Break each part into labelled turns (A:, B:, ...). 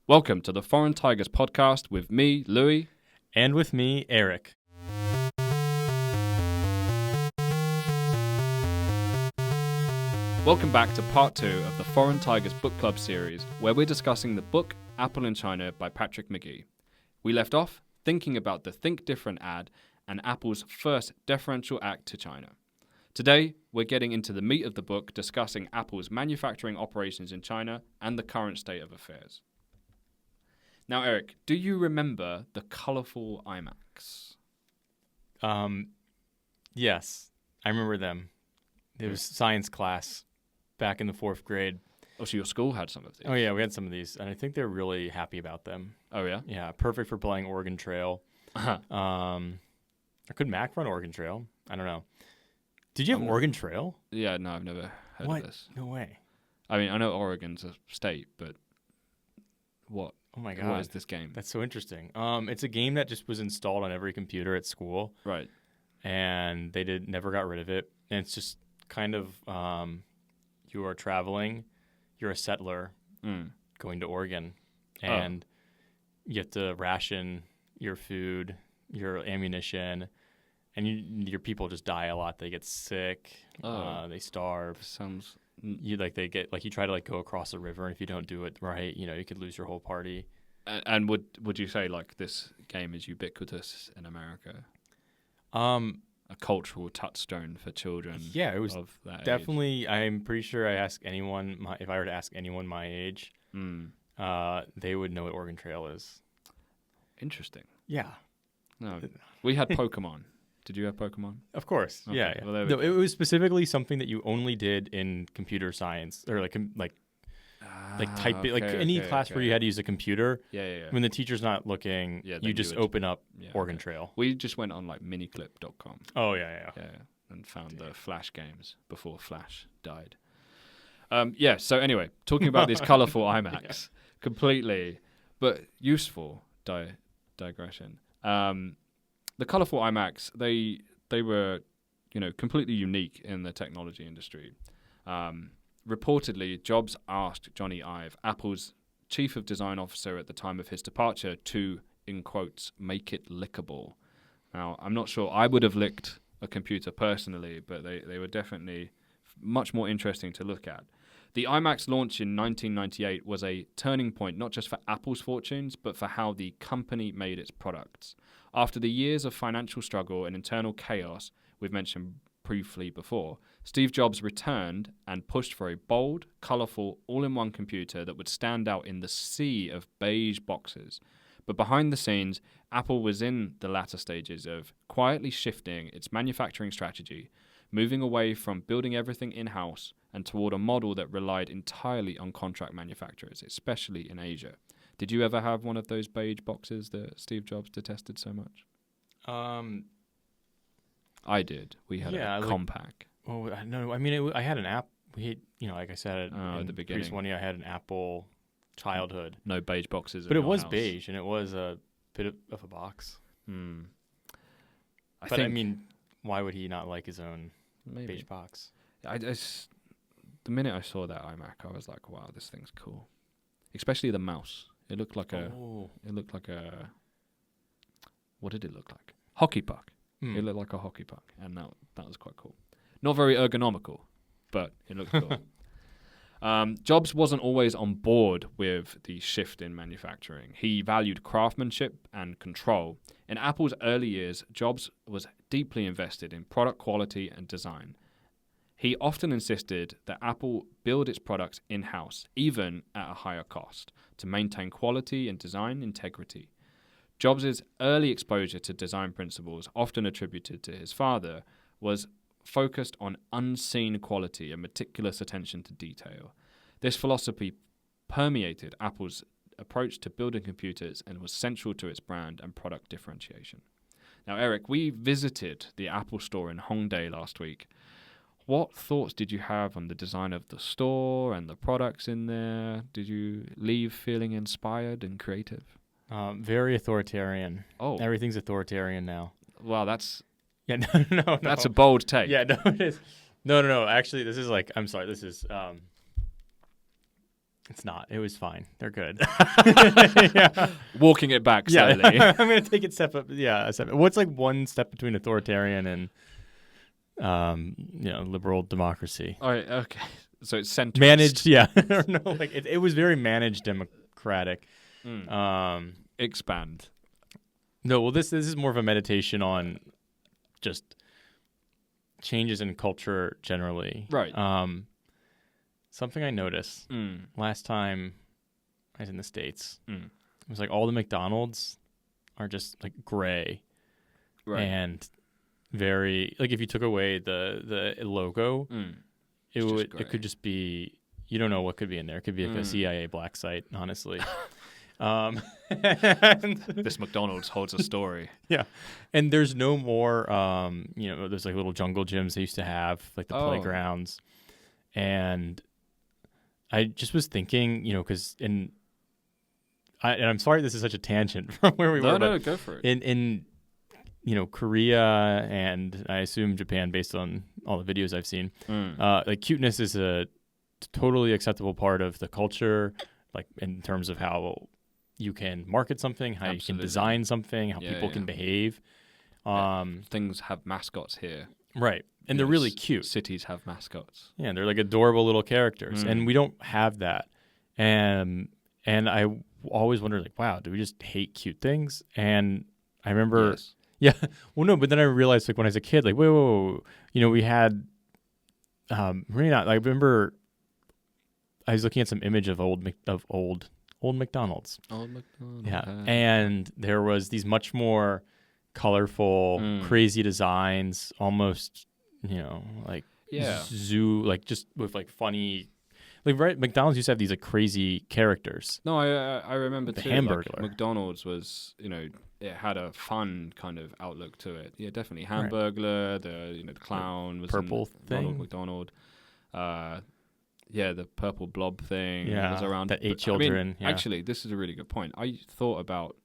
A: Welcome to the Foreign Tigers podcast with me, Louis.
B: And with me, Eric.
A: Welcome back to part 2 of the Foreign Tigers book club series, where we're discussing the book Apple in China by Patrick McGee. We left off thinking about the Think Different ad and Apple's first deferential act to China. Today, we're getting into the meat of the book, discussing Apple's manufacturing operations in China and the current state of affairs. Now, Eric, do you remember the colourful iMacs?
B: Yes, I remember them. It was science class back in the 4th grade.
A: Oh, so your school had some of these?
B: Oh, yeah, we had some of these, and I think they're really happy about them.
A: Oh, yeah?
B: Yeah, perfect for playing Oregon Trail.
A: Uh-huh.
B: Or could Mac run Oregon Trail? I don't know. Did you have Oregon Trail?
A: Yeah, no, I've never heard of this.
B: No way.
A: I mean, I know Oregon's a state, but what?
B: Oh, my God.
A: What is this game?
B: That's so interesting. It's a game that just was installed on every computer at school.
A: Right.
B: And they never got rid of it. And it's just kind of you are traveling, you're a settler going to Oregon, and you have to ration your food, your ammunition, and your people just die a lot. They get sick, they starve.
A: Sounds
B: you try to go across a river, and if you don't do it right, you could lose your whole party.
A: And would you say this game is ubiquitous in America? A cultural touchstone for children.
B: Yeah, it was
A: of that
B: definitely.
A: age.
B: I'm pretty sure if I were to ask anyone my age, they would know what Oregon Trail is.
A: Interesting.
B: Yeah.
A: No, we had Pokemon. Did you have Pokemon?
B: Of course.
A: Okay.
B: Yeah.
A: Well,
B: No, it was specifically something that you only did in computer science or any class where you had to use a computer.
A: Yeah.
B: When the teacher's not looking, you just open up Oregon Trail.
A: We just went on miniclip.com.
B: Oh, yeah.
A: Yeah, and found the Flash games before Flash died. So anyway, talking about these colorful iMacs, completely, but useful digression. The colorful iMacs, they were, completely unique in the technology industry. Reportedly, Jobs asked Johnny Ive, Apple's chief of design officer at the time of his departure, to, in quotes, make it lickable. Now, I'm not sure I would have licked a computer personally, but they were definitely much more interesting to look at. The iMac's launch in 1998 was a turning point not just for Apple's fortunes, but for how the company made its products. After the years of financial struggle and internal chaos we've mentioned briefly before, Steve Jobs returned and pushed for a bold, colorful, all-in-one computer that would stand out in the sea of beige boxes. But behind the scenes, Apple was in the latter stages of quietly shifting its manufacturing strategy, moving away from building everything in-house and toward a model that relied entirely on contract manufacturers, especially in Asia. Did you ever have one of those beige boxes that Steve Jobs detested so much? I did. We had a Compaq.
B: Oh, no. I mean, I had an app. Like I said,
A: at the beginning.
B: Previous 1 year, I had an Apple childhood.
A: No beige boxes.
B: But it was beige, and it was a bit of a box. I mean, why would he not like his own beige box?
A: The minute I saw that iMac, I was like, wow, this thing's cool. Especially the mouse. It looked like what did it look like? Hockey puck. It looked like a hockey puck, and that was quite cool. Not very ergonomical, but it looked cool. Jobs wasn't always on board with the shift in manufacturing. He valued craftsmanship and control. In Apple's early years, Jobs was deeply invested in product quality and design. He often insisted that Apple build its products in-house, even at a higher cost, to maintain quality and design integrity. Jobs' early exposure to design principles, often attributed to his father, was focused on unseen quality and meticulous attention to detail. This philosophy permeated Apple's approach to building computers and was central to its brand and product differentiation. Now, Eric, we visited the Apple store in Hongdae last week. What thoughts did you have on the design of the store and the products in there? Did you leave feeling inspired and creative?
B: Very authoritarian.
A: Oh.
B: Everything's authoritarian now.
A: Wow, that's...
B: Yeah, no.
A: That's a bold take.
B: Yeah, no, it is. No. Actually, this is I'm sorry. This is It's not. It was fine. They're good.
A: Walking it back slowly.
B: Yeah. I'm going to take it step up. Yeah. What's like one step between authoritarian and, liberal democracy?
A: All right. Okay. So it's centrist.
B: Managed. Yeah. No, like it was very managed democratic.
A: Expand.
B: No, well, this is more of a meditation on just changes in culture generally.
A: Right.
B: Something I noticed last time I was in the States, it was like all the McDonald's are just like gray,
A: Right.
B: and very like if you took away the logo, it could just be, you don't know what could be in there. It could be like a CIA black site, honestly.
A: This McDonald's holds a story.
B: Yeah, and there's no more. There's like little jungle gyms they used to have, like the playgrounds, and I just was thinking, because I'm sorry this is such a tangent from where we were.
A: No, go for it.
B: In Korea and I assume Japan, based on all the videos I've seen, like cuteness is a totally acceptable part of the culture, like in terms of how you can market something, how you can design something, how people can behave.
A: Things have mascots here.
B: Right. And they're really cute.
A: Cities have mascots.
B: Yeah, they're like adorable little characters. And we don't have that. And I always wondered, like, wow, do we just hate cute things? And I remember, yeah, well, no, but then I realized, like, when I was a kid, like, whoa, we had, really not, I remember I was looking at some image of old McDonald's.
A: Old McDonald's.
B: Yeah. And there was these much more colorful, crazy designs, almost, like zoo, like just with like funny, like right. McDonald's used to have these like crazy characters.
A: No, I remember
B: the
A: too.
B: Hamburglar.
A: Like, McDonald's was, it had a fun kind of outlook to it. Yeah, definitely. Hamburglar, the clown was
B: purple thing.
A: Ronald McDonald. The purple blob thing was around.
B: That ate children.
A: Actually, this is a really good point. I thought about,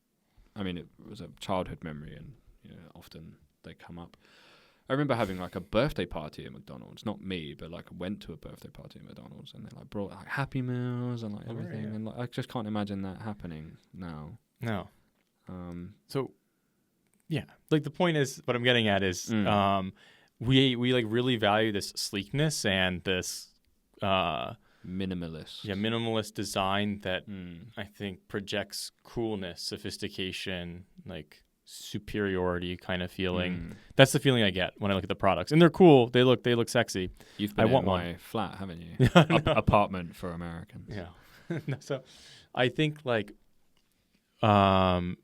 A: it was a childhood memory, and often they come up. I remember having like a birthday party at McDonald's. Not me, but like I went to a birthday party at McDonald's, and they like brought like Happy Meals and like everything. And like, I just can't imagine that happening now.
B: No. So, yeah, like the point is, what I'm getting at is, we like really value this sleekness and this
A: minimalist.
B: Yeah, minimalist design that I think projects coolness, sophistication, like superiority kind of feeling. That's the feeling I get when I look at the products, and they're cool. They look sexy.
A: You've been in my flat, haven't you? Apartment for Americans.
B: Yeah. So I think like they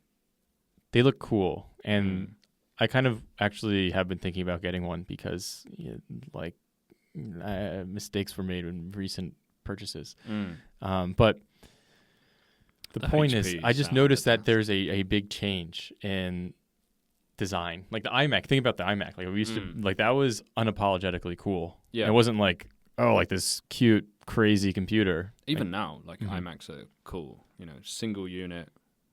B: look cool, and I kind of actually have been thinking about getting one because mistakes were made in recent purchases. But the point is, I just noticed that there's a big change in design. Like the iMac, think about the iMac. Like we used to, like that was unapologetically cool. Yeah. It wasn't like, like this cute, crazy computer.
A: Even now, like iMacs are cool. Single unit,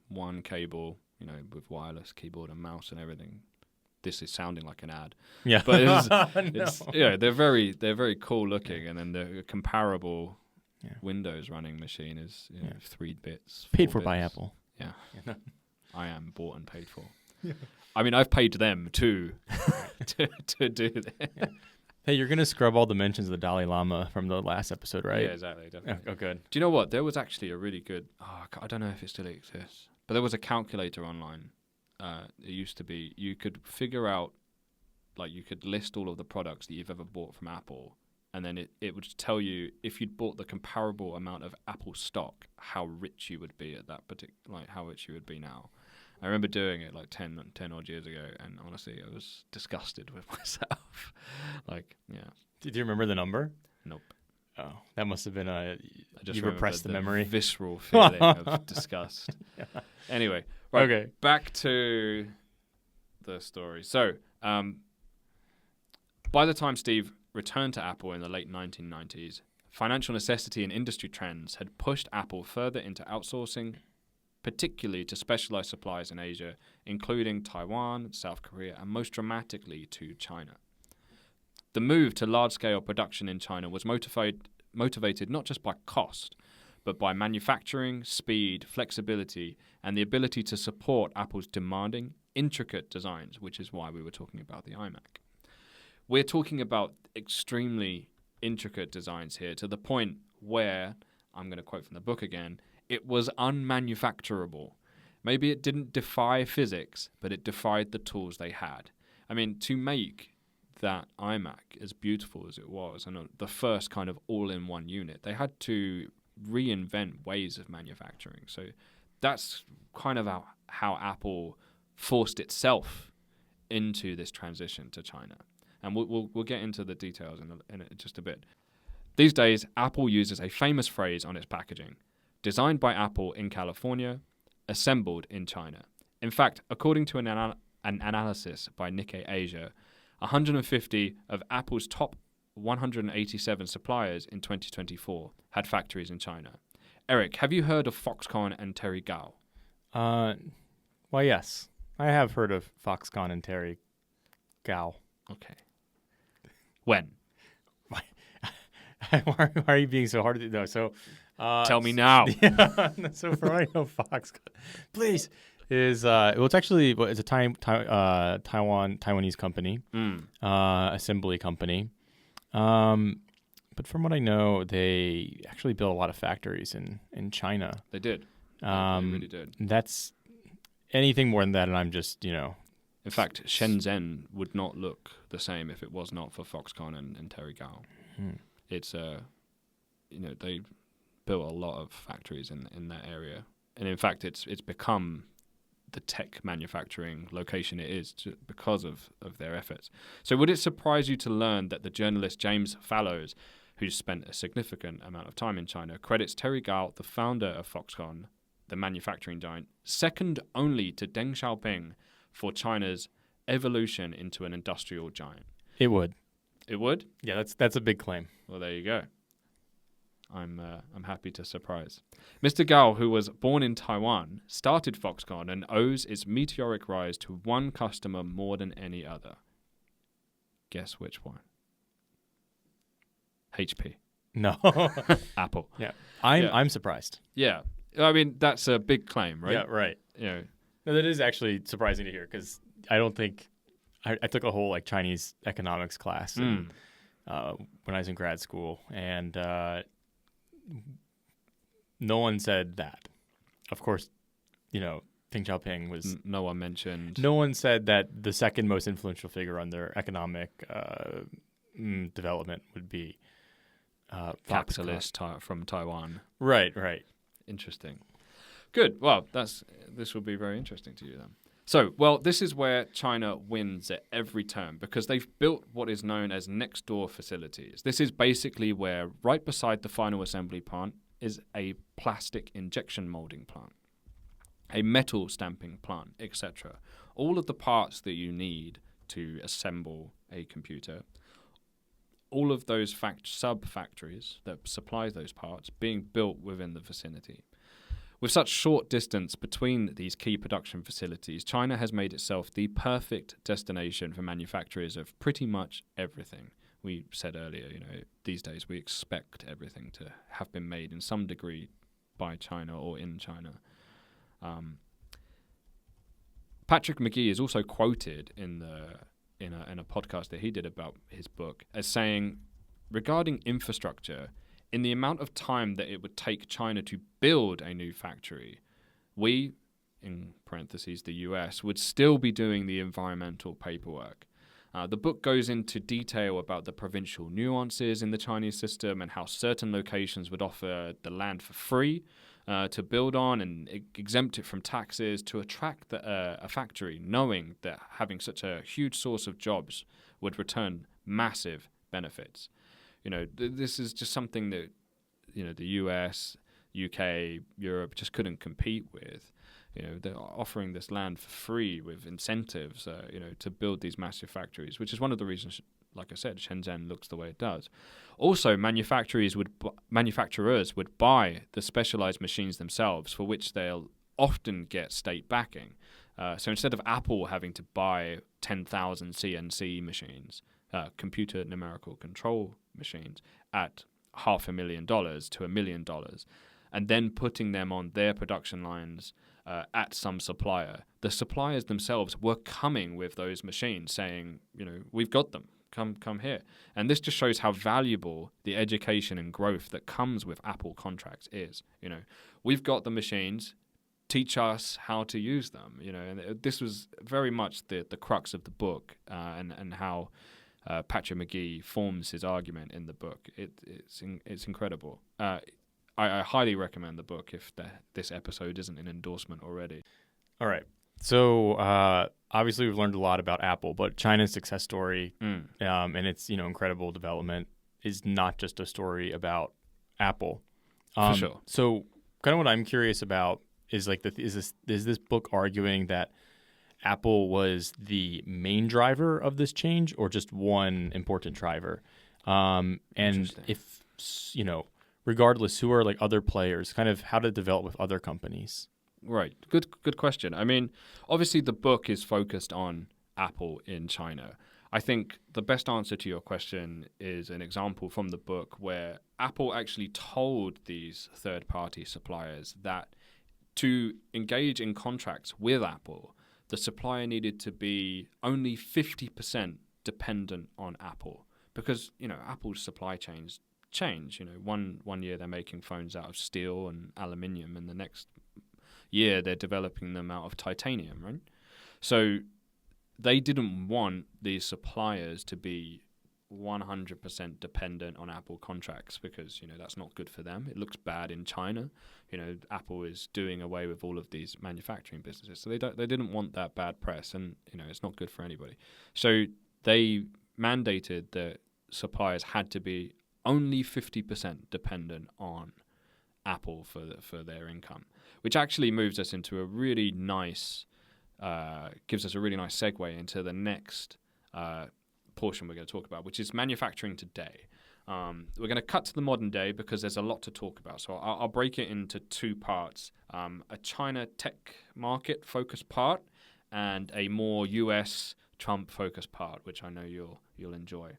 A: one cable, with wireless keyboard and mouse and everything. This is sounding like an ad. Yeah. But they're very cool looking, and then the comparable Windows running machine is 3 bits.
B: Paid for by Apple.
A: Yeah. I am bought and paid for. Yeah. I've paid them too to do that. Yeah.
B: Hey, you're going to scrub all the mentions of the Dalai Lama from the last episode, right?
A: Yeah, exactly. Definitely.
B: Oh, good.
A: Do you know what? There was actually a really good, I don't know if it still exists, but there was a calculator online. It used to be, you could figure out, like you could list all of the products that you've ever bought from Apple, and then it would tell you if you'd bought the comparable amount of Apple stock, how rich you would be at that particular, like how rich you would be now. I remember doing it like 10 odd years ago, and honestly, I was disgusted with myself.
B: Did you remember the number?
A: Nope.
B: Oh, that must have been you repressed the
A: the
B: memory.
A: Visceral feeling of disgust. Yeah. Anyway, right,
B: okay.
A: Back to the story. So, by the time Steve returned to Apple in the late 1990s, financial necessity and industry trends had pushed Apple further into outsourcing, particularly to specialized suppliers in Asia, including Taiwan, South Korea, and most dramatically to China. The move to large-scale production in China was motivated not just by cost, but by manufacturing, speed, flexibility, and the ability to support Apple's demanding, intricate designs, which is why we were talking about the iMac. We're talking about extremely intricate designs here, to the point where, I'm going to quote from the book again, it was unmanufacturable. Maybe it didn't defy physics, but it defied the tools they had. I mean, to make that iMac as beautiful as it was, and the first kind of all-in-one unit, they had to reinvent ways of manufacturing. So that's kind of how Apple forced itself into this transition to China. And we'll get into the details in just a bit. These days, Apple uses a famous phrase on its packaging: designed by Apple in California, assembled in China. In fact, according to an analysis by Nikkei Asia, 150 of Apple's top 187 suppliers in 2024 had factories in China. Eric, have you heard of Foxconn and Terry Gou?
B: Well, yes. I have heard of Foxconn and Terry Gou.
A: Okay. When?
B: Why are you being so hard to know? So,
A: tell me now.
B: Yeah, so for what I know, Foxconn, please, is it's actually it's a Taiwanese company, assembly company. But from what I know, they actually built a lot of factories in China.
A: They did. They really did.
B: That's anything more than that, and I'm just,
A: In fact, Shenzhen would not look the same if it was not for Foxconn and Terry Gou. It's they built a lot of factories in that area, and in fact, it's become the tech manufacturing location it is because of their efforts. So would it surprise you to learn that the journalist James Fallows, who's spent a significant amount of time in China, credits Terry Gou, the founder of Foxconn, the manufacturing giant, second only to Deng Xiaoping, for China's evolution into an industrial giant?
B: It would.
A: It would?
B: Yeah, that's a big claim.
A: Well, there you go. I'm happy to surprise. Mr. Gou, who was born in Taiwan, started Foxconn and owes its meteoric rise to one customer more than any other. Guess which one? HP.
B: No.
A: Apple.
B: Yeah. I'm surprised.
A: Yeah. I mean, that's a big claim, right?
B: Yeah, right. No, that is actually surprising to hear, because I don't think I took a whole Chinese economics class when I was in grad school, and no one said that. Of course, Deng Xiaoping was...
A: No one mentioned...
B: No one said that the second most influential figure on their economic development would be
A: capitalist from Taiwan.
B: Right.
A: Interesting. Good. Well, this will be very interesting to you then. So, this is where China wins at every turn, because they've built what is known as next-door facilities. This is basically where, right beside the final assembly plant, is a plastic injection molding plant, a metal stamping plant, etc. All of the parts that you need to assemble a computer, all of those sub-factories that supply those parts being built within the vicinity. With such short distance between these key production facilities, China has made itself the perfect destination for manufacturers of pretty much everything. We said earlier, these days we expect everything to have been made in some degree by China or in China. Patrick McGee is also quoted in a podcast that he did about his book as saying, regarding infrastructure, in the amount of time that it would take China to build a new factory, we, in parentheses the US, would still be doing the environmental paperwork. The book goes into detail about the provincial nuances in the Chinese system and how certain locations would offer the land for free to build on and exempt it from taxes to attract a factory, knowing that having such a huge source of jobs would return massive benefits. This is just something that, the US, UK, Europe just couldn't compete with. They're offering this land for free with incentives, to build these massive factories, which is one of the reasons, like I said, Shenzhen looks the way it does. Also, manufacturers would buy the specialized machines themselves, for which they'll often get state backing. So instead of Apple having to buy 10,000 CNC machines, computer numerical control machines, at $500,000 to $1 million, and then putting them on their production lines at some supplier. The suppliers themselves were coming with those machines saying, we've got them. Come here. And this just shows how valuable the education and growth that comes with Apple contracts is. We've got the machines, teach us how to use them. And this was very much the crux of the book, and how Patrick McGee forms his argument in the book. It's incredible. I highly recommend the book if this episode isn't an endorsement already.
B: All right. So obviously we've learned a lot about Apple, but China's success story and its incredible development is not just a story about Apple.
A: For sure.
B: So kind of what I'm curious about is is this book arguing that Apple was the main driver of this change, or just one important driver? And if regardless, who are other players? Kind of how to develop with other companies.
A: Right. Good question. I mean, obviously the book is focused on Apple in China. I think the best answer to your question is an example from the book where Apple actually told these third-party suppliers that to engage in contracts with Apple, the supplier needed to be only 50% dependent on Apple, because Apple's supply chains change. One year they're making phones out of steel and aluminium, and the next year they're developing them out of titanium, right? So they didn't want these suppliers to be 100% dependent on Apple contracts, because that's not good for them. It looks bad in China. Apple is doing away with all of these manufacturing businesses, so they didn't want that bad press, and it's not good for anybody. So they mandated that suppliers had to be only 50% dependent on Apple for their income, which actually moves us into a really nice, gives us a really nice segue into the next portion we're going to talk about, which is manufacturing today. We're going to cut to the modern day because there's a lot to talk about. So I'll break it into two parts, a China tech market focused part and a more US Trump focused part, which I know you'll enjoy.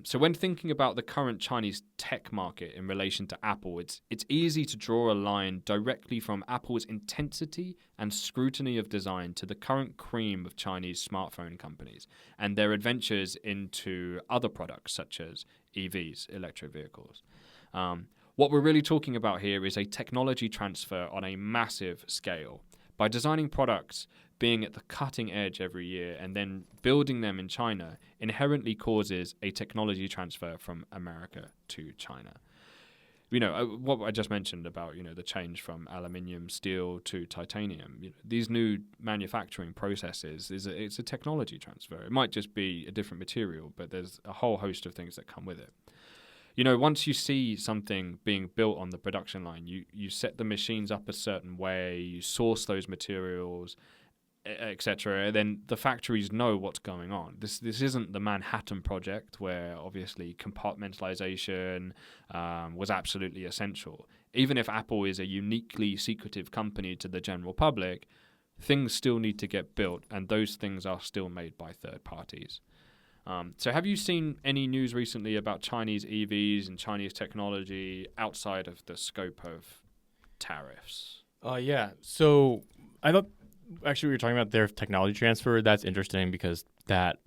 A: So when thinking about the current Chinese tech market in relation to Apple, it's easy to draw a line directly from Apple's intensity and scrutiny of design to the current cream of Chinese smartphone companies and their adventures into other products such as EVs, electric vehicles. What we're really talking about here is a technology transfer on a massive scale. By designing products being at the cutting edge every year and then building them in China inherently causes a technology transfer from America to China. What I just mentioned about, the change from aluminium, steel to titanium, these new manufacturing processes, it's a technology transfer. It might just be a different material, but there's a whole host of things that come with it. Once you see something being built on the production line, you set the machines up a certain way, you source those materials, etc. Then the factories know what's going on. This isn't the Manhattan Project, where obviously compartmentalization was absolutely essential. Even if Apple is a uniquely secretive company to the general public, things still need to get built, and those things are still made by third parties. So have you seen any news recently about Chinese EVs and Chinese technology outside of the scope of tariffs?
B: Yeah. So I thought actually we were talking about their technology transfer. That's interesting because that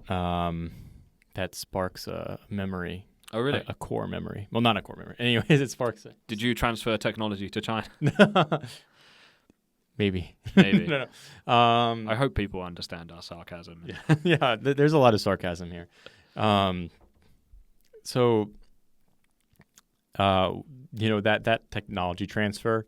B: sparks a memory.
A: Oh, really?
B: A core memory. Well, not a core memory. Anyways, it sparks it.
A: Did you transfer technology to China?
B: Maybe.
A: No. I hope people understand our sarcasm.
B: Yeah, there's a lot of sarcasm here. So, that technology transfer,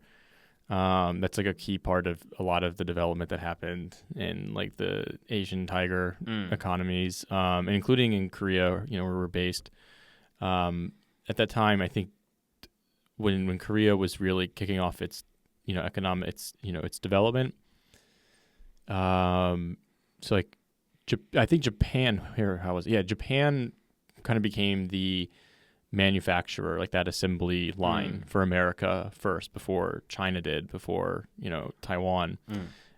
B: that's a key part of a lot of the development that happened in the Asian tiger economies, and including in Korea, where we're based. At that time, I think when Korea was really kicking off its its development. I think Japan Japan kind of became the manufacturer, that assembly line for America first, before China did, before, Taiwan.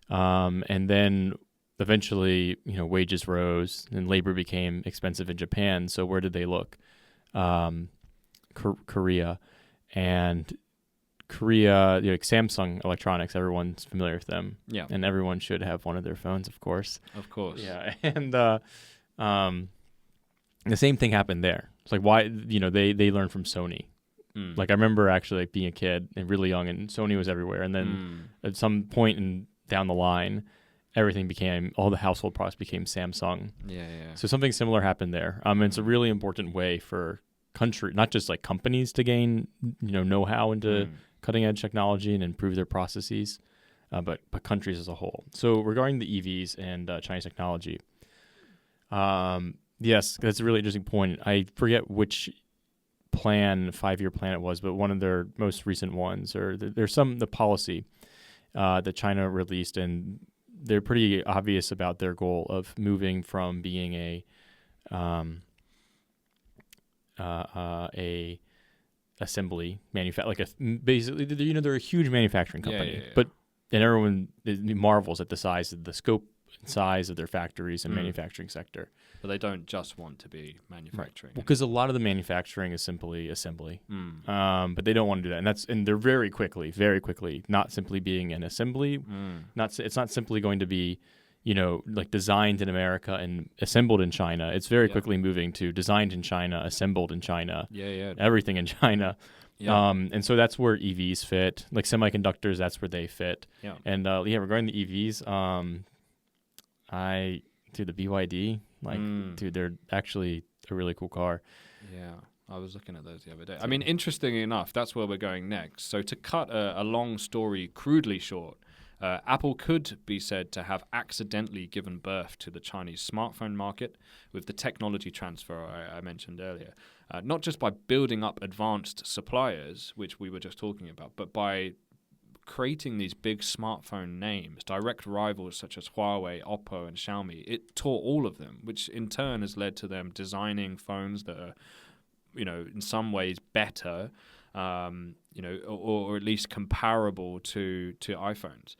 B: And then eventually, wages rose and labor became expensive in Japan. So where did they look? Korea. And Korea, like Samsung Electronics, everyone's familiar with them.
A: Yeah.
B: And everyone should have one of their phones, of course.
A: Of course.
B: Yeah. And the same thing happened there. It's like, why, they learned from Sony. Like, I remember actually being a kid and really young, and Sony was everywhere. And then at some point down the line, all the household products became Samsung.
A: Yeah.
B: So something similar happened there. It's a really important way for not just like companies to gain, know-how into cutting edge technology and improve their processes, but countries as a whole. So regarding the EVs and Chinese technology, yes, that's a really interesting point. I forget which 5-year plan it was, but one of their most recent ones, or there's the policy that China released, and they're pretty obvious about their goal of moving from being a assembly basically, they're a huge manufacturing company, and everyone marvels at the size of the scope and size of their factories and manufacturing sector.
A: But they don't just want to be manufacturing.
B: Because a lot of the manufacturing is simply assembly. But they don't want to do that. And they're very quickly, not simply being an assembly. It's not simply going to be, like designed in America and assembled in China. It's very quickly moving to designed in China, assembled in China. Everything in China. Yeah. And so that's where EVs fit. Like semiconductors, that's where they fit. Yeah. And regarding the EVs, the BYD, dude, they're actually a really cool car.
A: Yeah, I was looking at those the other day. I mean, interestingly enough, that's where we're going next. So to cut a long story crudely short, Apple could be said to have accidentally given birth to the Chinese smartphone market with the technology transfer I mentioned earlier. Not just by building up advanced suppliers, which we were just talking about, but by creating these big smartphone names, direct rivals such as Huawei, Oppo, and Xiaomi. It taught all of them, which in turn has led to them designing phones that are, in some ways better, or at least comparable to iPhones.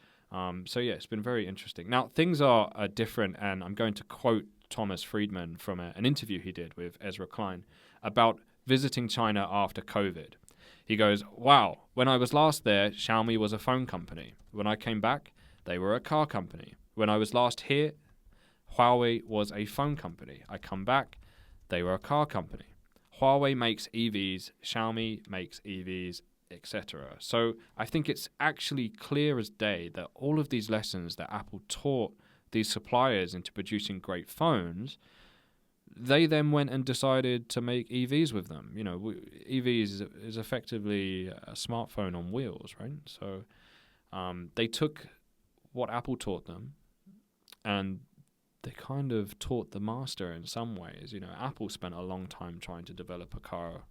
A: So yeah, it's been very interesting. Now things are different, and I'm going to quote Thomas Friedman from an interview he did with Ezra Klein about visiting China after COVID. He goes, wow, when I was last there, Xiaomi was a phone company. When I came back, they were a car company. When I was last here, Huawei was a phone company. I come back, they were a car company. Huawei makes EVs, Xiaomi makes EVs, etc. So I think it's actually clear as day that all of these lessons that Apple taught these suppliers into producing great phones, they then went and decided to make EVs with them. EVs is effectively a smartphone on wheels, right? So they took what Apple taught them, and they kind of taught the master in some ways. Apple spent a long time trying to develop a car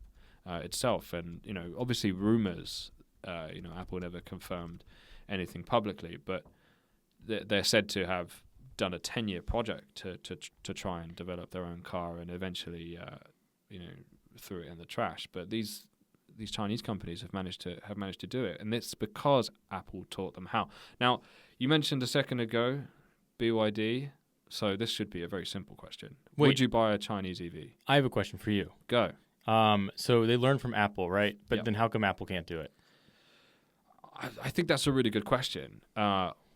A: itself, and obviously rumors. Apple never confirmed anything publicly, but they're said to have done a 10-year project to try and develop their own car, and eventually threw it in the trash. But these Chinese companies have managed to do it, and it's because Apple taught them how. Now, you mentioned a second ago BYD, so this should be a very simple question. Would you buy a Chinese EV?
B: I have a question for you.
A: Go.
B: So they learned from Apple, right? But then how come Apple can't do it?
A: I think that's a really good question.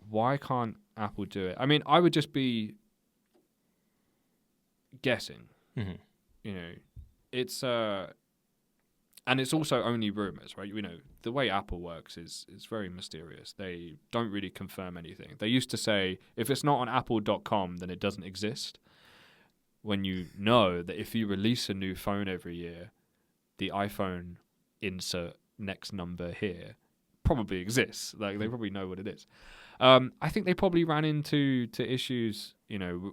A: Why can't Apple do it? I mean, I would just be guessing. It's and it's also only rumors, right? The way Apple works is very mysterious. They don't really confirm anything. They used to say, if it's not on apple.com, then it doesn't exist. When you know that if you release a new phone every year, the iPhone insert next number here probably exists. Like, they probably know what it is. I think they probably ran into issues,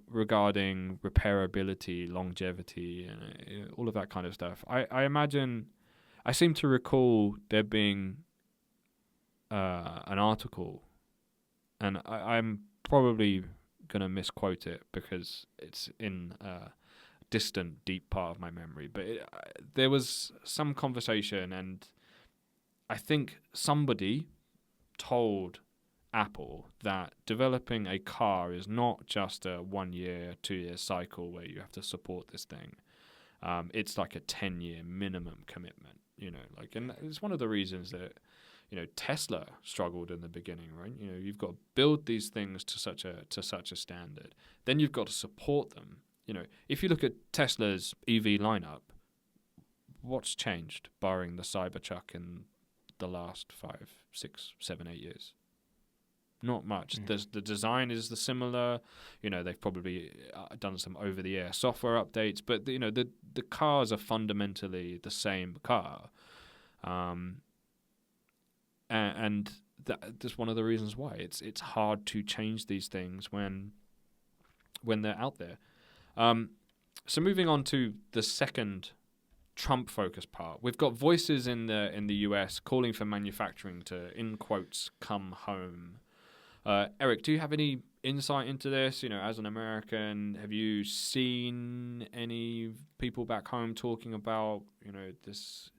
A: regarding repairability, longevity, and all of that kind of stuff. I imagine, I seem to recall there being an article, and I'm probably going to misquote it because it's in a distant, deep part of my memory. But there was some conversation, and I think somebody told Apple that developing a car is not just a 1 year, 2 year cycle where you have to support this thing. It's like a 10-year minimum commitment, and it's one of the reasons that, Tesla struggled in the beginning, right? You've got to build these things to such a standard. Then you've got to support them. If you look at Tesla's EV lineup, what's changed, barring the Cybertruck in the last 5, 6, 7, 8 years? Not much. The design is similar. They've probably done some over-the-air software updates, but the cars are fundamentally the same car. And that's one of the reasons why it's hard to change these things when they're out there. So moving on to the second Trump-focused part, we've got voices in the US calling for manufacturing to, in quotes, come home. Eric, do you have any insight into this? As an American, have you seen any people back home talking about this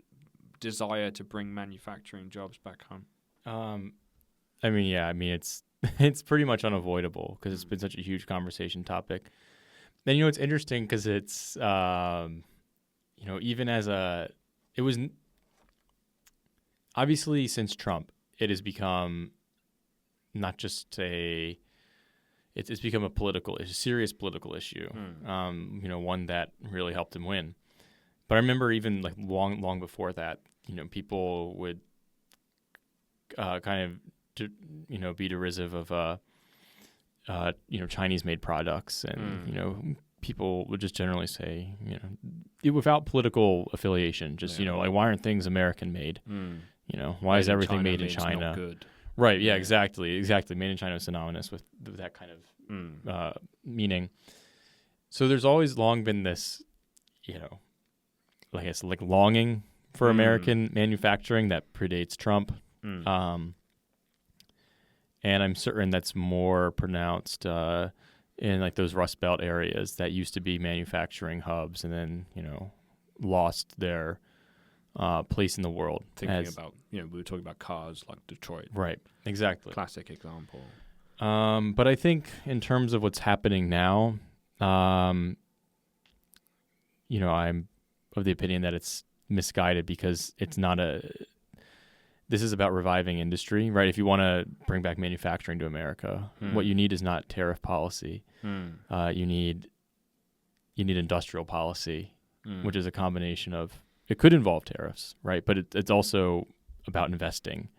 A: desire to bring manufacturing jobs back home?
B: It's it's pretty much unavoidable because it's been such a huge conversation topic. And it's interesting because it's even as it was obviously since Trump, it has become not just it's become a serious political issue. One that really helped him win. But I remember even like long before that, people would kind of be derisive of Chinese made products, and people would just generally say, without political affiliation, just like, why aren't things American made? Why is everything made in China?
A: Not good.
B: Right. Yeah. Exactly. Made in China is synonymous with that kind of meaning. So there's always long been this, like longing for American manufacturing that predates Trump. And I'm certain that's more pronounced in like those Rust Belt areas that used to be manufacturing hubs and then, lost their place in the world.
A: Thinking about, we were talking about cars like Detroit.
B: Right, exactly.
A: Classic example.
B: But I think in terms of what's happening now, I'm of the opinion that it's misguided because it's not this is about reviving industry, right? If you want to bring back manufacturing to America, what you need is not tariff policy. You need industrial policy, which is a combination of, it could involve tariffs, right? But it's also about investing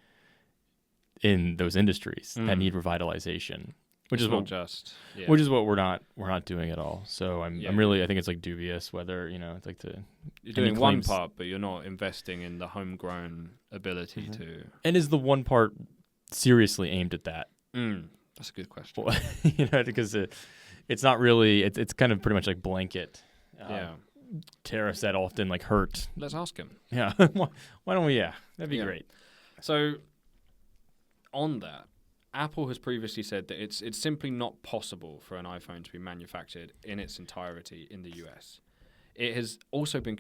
B: in those industries that need revitalization, which is what we're not doing at all. So I think it's like dubious whether it's like
A: you're doing one part, but you're not investing in the homegrown ability to.
B: And is the one part seriously aimed at that?
A: That's a good question.
B: Because it's not really. It's kind of pretty much like blanket. Tariffs that often like hurt.
A: Let's ask him.
B: Yeah. Why don't we? Yeah, that'd be great.
A: So on that, Apple has previously said that it's simply not possible for an iPhone to be manufactured in its entirety in the US. It has also been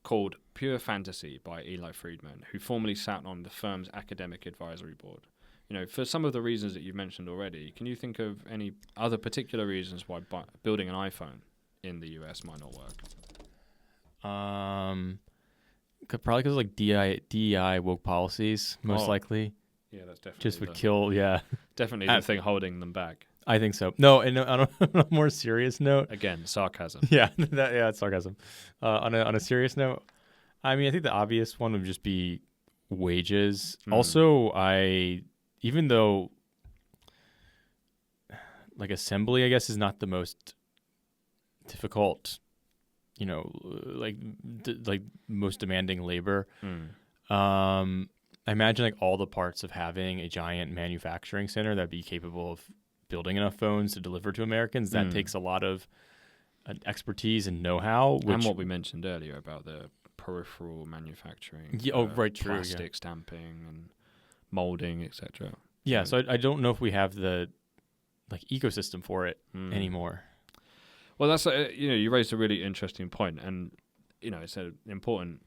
A: called pure fantasy by Eli Friedman, who formerly sat on the firm's academic advisory board. For some of the reasons that you've mentioned already, can you think of any other particular reasons why building an iPhone in the US might not work?
B: Probably because like DEI woke policies, most likely.
A: Yeah, that's definitely
B: just would kill. Yeah,
A: definitely the thing holding them back.
B: I think so. No, and on a more serious note,
A: again, sarcasm.
B: Yeah, it's sarcasm. On a serious note, I think the obvious one would just be wages. Also, even though like assembly, I guess, is not the most difficult, like most demanding labor. I imagine like all the parts of having a giant manufacturing center that'd be capable of building enough phones to deliver to Americans. That takes a lot of expertise and know-how.
A: And what we mentioned earlier about the peripheral manufacturing.
B: True.
A: Plastic stamping and molding, etc.
B: Yeah, so I don't know if we have the like ecosystem for it anymore.
A: Well, that's you raised a really interesting point, and it's an important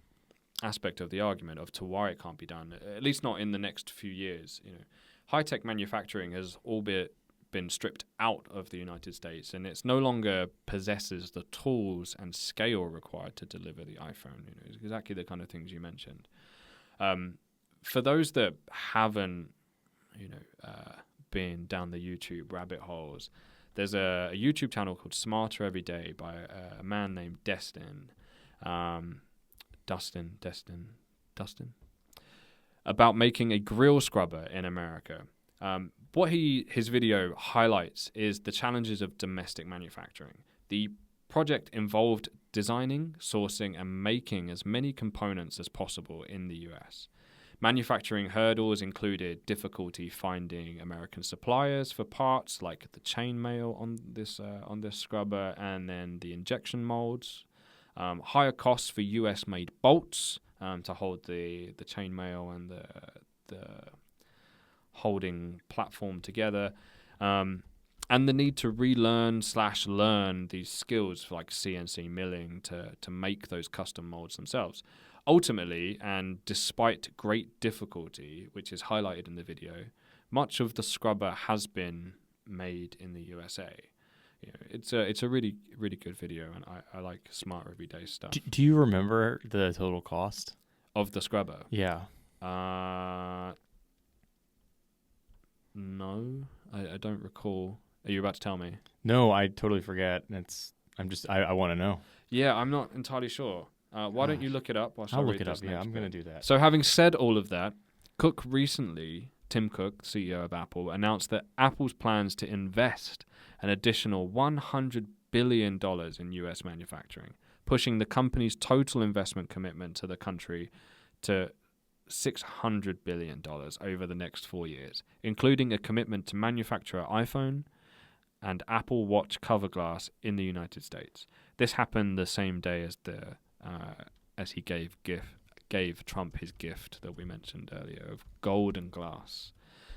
A: aspect of the argument of to why it can't be done, at least not in the next few years. High-tech manufacturing has albeit been stripped out of the United States, and it's no longer possesses the tools and scale required to deliver the iPhone. It's exactly the kind of things you mentioned. for those that haven't, been down the YouTube rabbit holes, there's a YouTube channel called Smarter Every Day by a man named Dustin, about making a grill scrubber in America. What his video highlights is the challenges of domestic manufacturing. The project involved designing, sourcing, and making as many components as possible in the US. Manufacturing hurdles included difficulty finding American suppliers for parts like the chainmail on this scrubber, and then the injection molds. Higher costs for US-made bolts to hold the chainmail and the holding platform together, and the need to relearn/learn these skills like CNC milling to make those custom molds themselves. Ultimately, and despite great difficulty, which is highlighted in the video, much of the scrubber has been made in the USA. It's a really, really good video, and I like Smart Everyday stuff.
B: Do you remember the total cost
A: of the scrubber?
B: Yeah.
A: No, I don't recall. Are you about to tell me?
B: No, I totally forget. I want to know.
A: Yeah, I'm not entirely sure. Why don't you look it up?
B: I'll look it up. Yeah, I'm going to do that.
A: So having said all of that, Tim Cook, CEO of Apple, announced that Apple's plans to invest an additional $100 billion in U.S. manufacturing, pushing the company's total investment commitment to the country to $600 billion over the next 4 years, including a commitment to manufacture iPhone and Apple Watch cover glass in the United States. This happened the same day as he gave Trump his gift that we mentioned earlier of golden glass.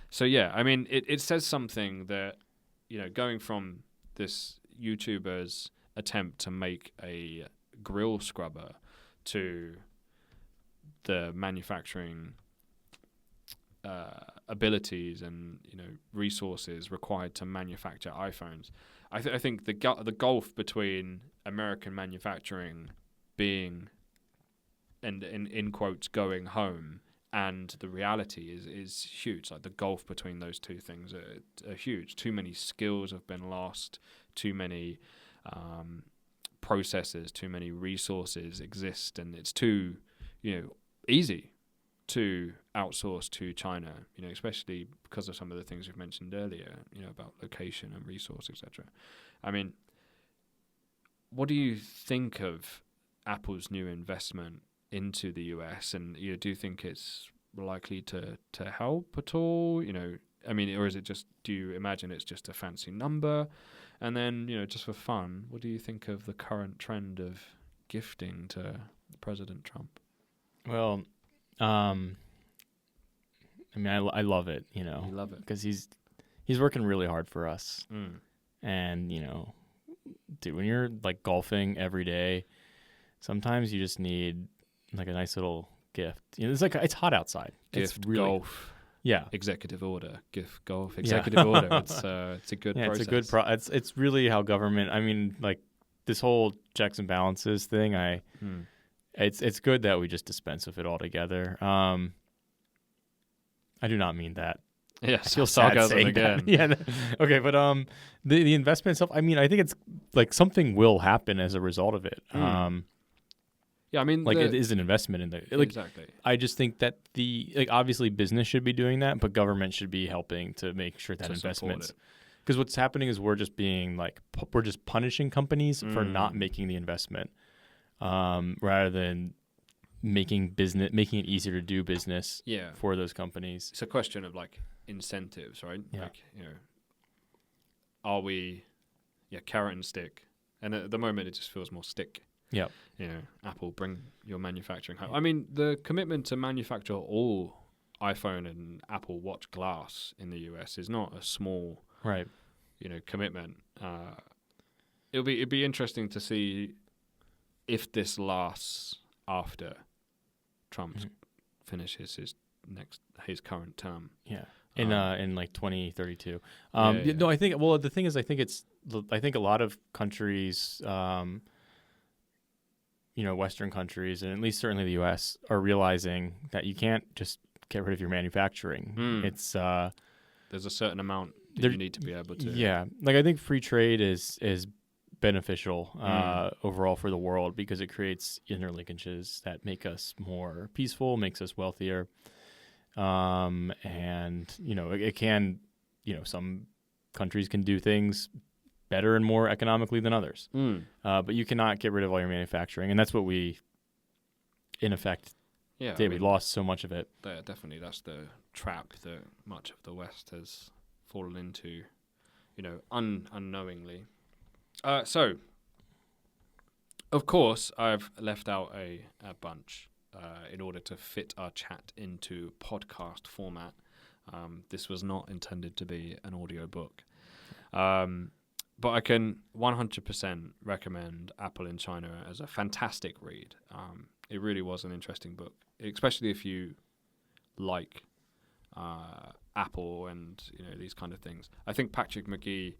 A: So yeah, I mean, it says something that, going from this YouTuber's attempt to make a grill scrubber to the manufacturing abilities and resources required to manufacture iPhones. I think the gulf between American manufacturing being and in quotes going home and the reality is huge. Like the gulf between those two things are huge. Too many skills have been lost. Too many processes, too many resources exist, and it's too easy to outsource to China. Especially because of some of the things we've mentioned earlier. About location and resource, etc. I mean, what do you think of Apple's new investment into the US, and do you think it's likely to help at all? Or is it just? Do you imagine it's just a fancy number? And then just for fun, what do you think of the current trend of gifting to President Trump?
B: Well, I love it. You
A: love it
B: because he's working really hard for us, and dude, when you're like golfing every day, sometimes you just need like a nice little gift. It's hot outside.
A: Gift,
B: it's really,
A: golf.
B: Yeah.
A: Executive order. Gift, golf, executive order. It's a good process.
B: It's a good it's really how government, this whole checks and balances thing, it's good that we just dispense with it altogether. I do not mean that.
A: Yeah,
B: I feel sarcasm again. Yeah. Okay, but the investment itself, I think it's like something will happen as a result of it.
A: Yeah,
B: it is an investment in the
A: exactly.
B: I just think that obviously business should be doing that, but government should be helping to make sure that investments. Because what's happening is we're just being we're just punishing companies for not making the investment, rather than making it easier to do business. For those companies.
A: It's a question of incentives, right?
B: Yeah.
A: Are we, carrot and stick, and at the moment it just feels more stick.
B: Yeah.
A: Apple, bring your manufacturing home. The commitment to manufacture all iPhone and Apple Watch glass in the US is not a small,
B: right?
A: Commitment. It'd be interesting to see if this lasts after Trump finishes his current term.
B: Yeah. In 2032. No, I think. Well, the thing is, I think a lot of countries. Western countries, and at least certainly the U.S., are realizing that you can't just get rid of your manufacturing. It's
A: there's a certain amount that you need to be able to.
B: Yeah, like I think free trade is beneficial overall for the world because it creates interlinkages that make us more peaceful, makes us wealthier, and it can, some countries can do things better and more economically than others, but you cannot get rid of all your manufacturing, and that's what we, in effect, did. We lost so much of it.
A: Definitely, that's the trap that much of the West has fallen into, unknowingly. So, of course, I've left out a bunch in order to fit our chat into podcast format. This was not intended to be an audio book. But I can 100% recommend Apple in China as a fantastic read. It really was an interesting book, especially if you like Apple and these kind of things. I think Patrick McGee,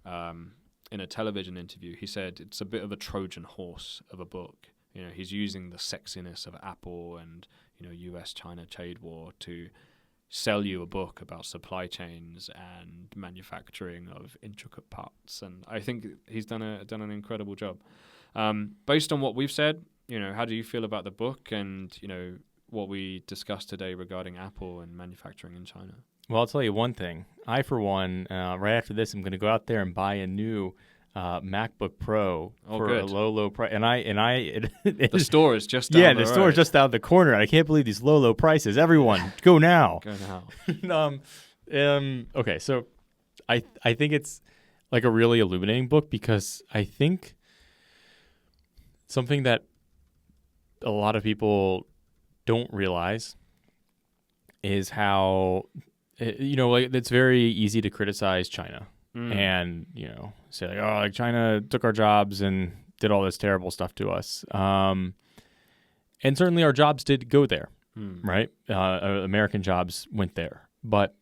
A: in a television interview, he said it's a bit of a Trojan horse of a book. He's using the sexiness of Apple and US-China trade war to sell you a book about supply chains and manufacturing of intricate parts, and I think he's done an incredible job. Based on what we've said, how do you feel about the book and what we discussed today regarding Apple and manufacturing in China?
B: Well, I'll tell you one thing. I, for one, right after this, I'm going to go out there and buy a new MacBook Pro for a low price. And
A: the store is just down the
B: store is just down the corner. I can't believe these low prices. Everyone, go now.
A: Go now.
B: Okay, so I think it's like a really illuminating book because I think something that a lot of people don't realize is how it's very easy to criticize China and say like China took our jobs and did all this terrible stuff to us, and certainly our jobs did go there, right? American jobs went there, but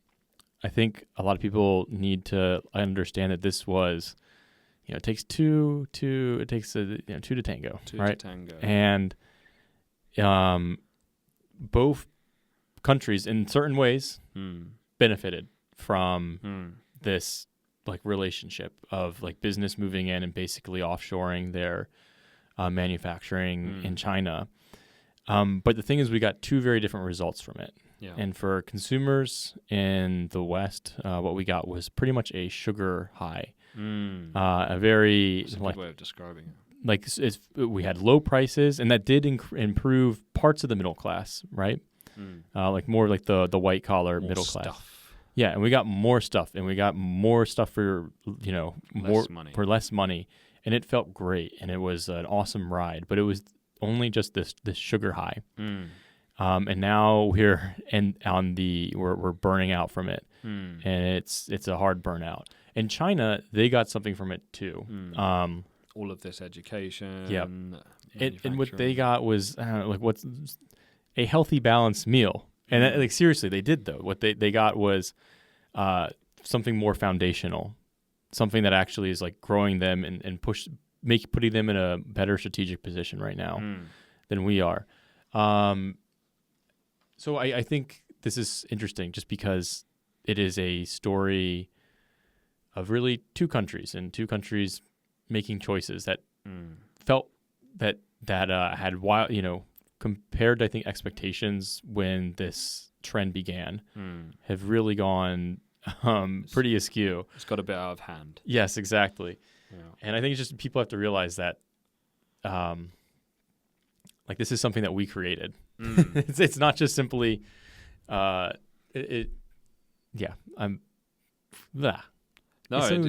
B: I think a lot of people need to understand that this was, it takes two to tango, right? And both countries in certain ways benefited from this like relationship of like business moving in and basically offshoring their manufacturing in China. But the thing is, we got two very different results from it. Yeah. And for consumers in the West, what we got was pretty much a sugar high. A very
A: That's a good way of describing it.
B: Like we had low prices, and that did improve parts of the middle class, right? Like more like the white collar middle class. Stuff. Yeah, and we got more stuff, and we got more stuff for less money, and it felt great, and it was an awesome ride. But it was only just this sugar high, and now we're burning out from it, and it's a hard burnout. In China, they got something from it too.
A: All of this education.
B: Yeah, and what they got was what's a healthy, balanced meal. And that, seriously, they did though. What they got was something more foundational, something that actually is like growing them and putting them in a better strategic position right now than we are. So I think this is interesting just because it is a story of really two countries making choices that felt that had compared to, I think, expectations when this trend began, have really gone pretty askew.
A: It's got a bit out of hand.
B: Yes, exactly. Yeah. And I think it's just people have to realize that this is something that we created. It's not just simply No, it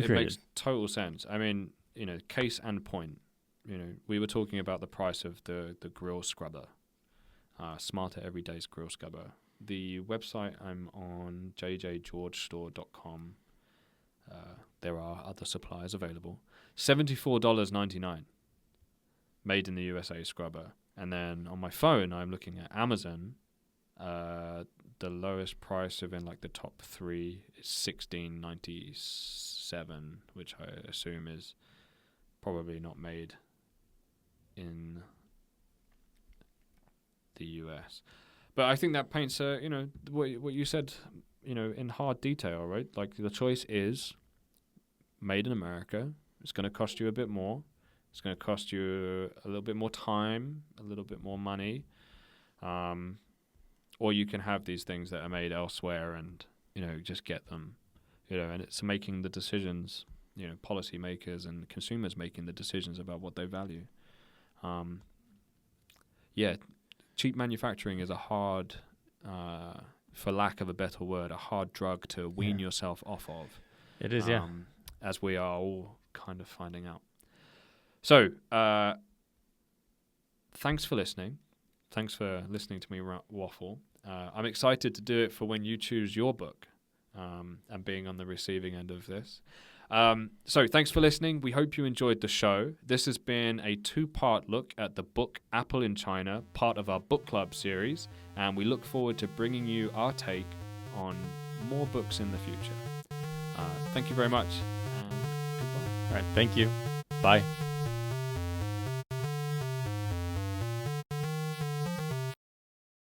A: makes total sense. I mean, case and point. We were talking about the price of the grill scrubber. Smarter Everyday's grill scrubber. The website I'm on, jjgeorgestore.com. There are other suppliers available. $74.99. Made in the USA scrubber. And then on my phone, I'm looking at Amazon. The lowest price within the top 3 is $16.97, which I assume is probably not made in the US. But I think that paints what you said, in hard detail, right? Like the choice is made in America. It's going to cost you a bit more. It's going to cost you a little bit more time, a little bit more money. Or you can have these things that are made elsewhere and, just get them, and it's making the decisions, policymakers and consumers making the decisions about what they value. Cheap manufacturing is a hard, for lack of a better word, a hard drug to wean yourself off of.
B: It is,
A: as we are all kind of finding out. So, thanks for listening. Thanks for listening to me waffle. I'm excited to do it for when you choose your book and being on the receiving end of this. So thanks for listening. We hope you enjoyed the show. This has been a 2-part look at the book Apple in China, part of our book club series, and we look forward to bringing you our take on more books in the future. Thank you very much, and goodbye.
B: All right, thank you. Bye.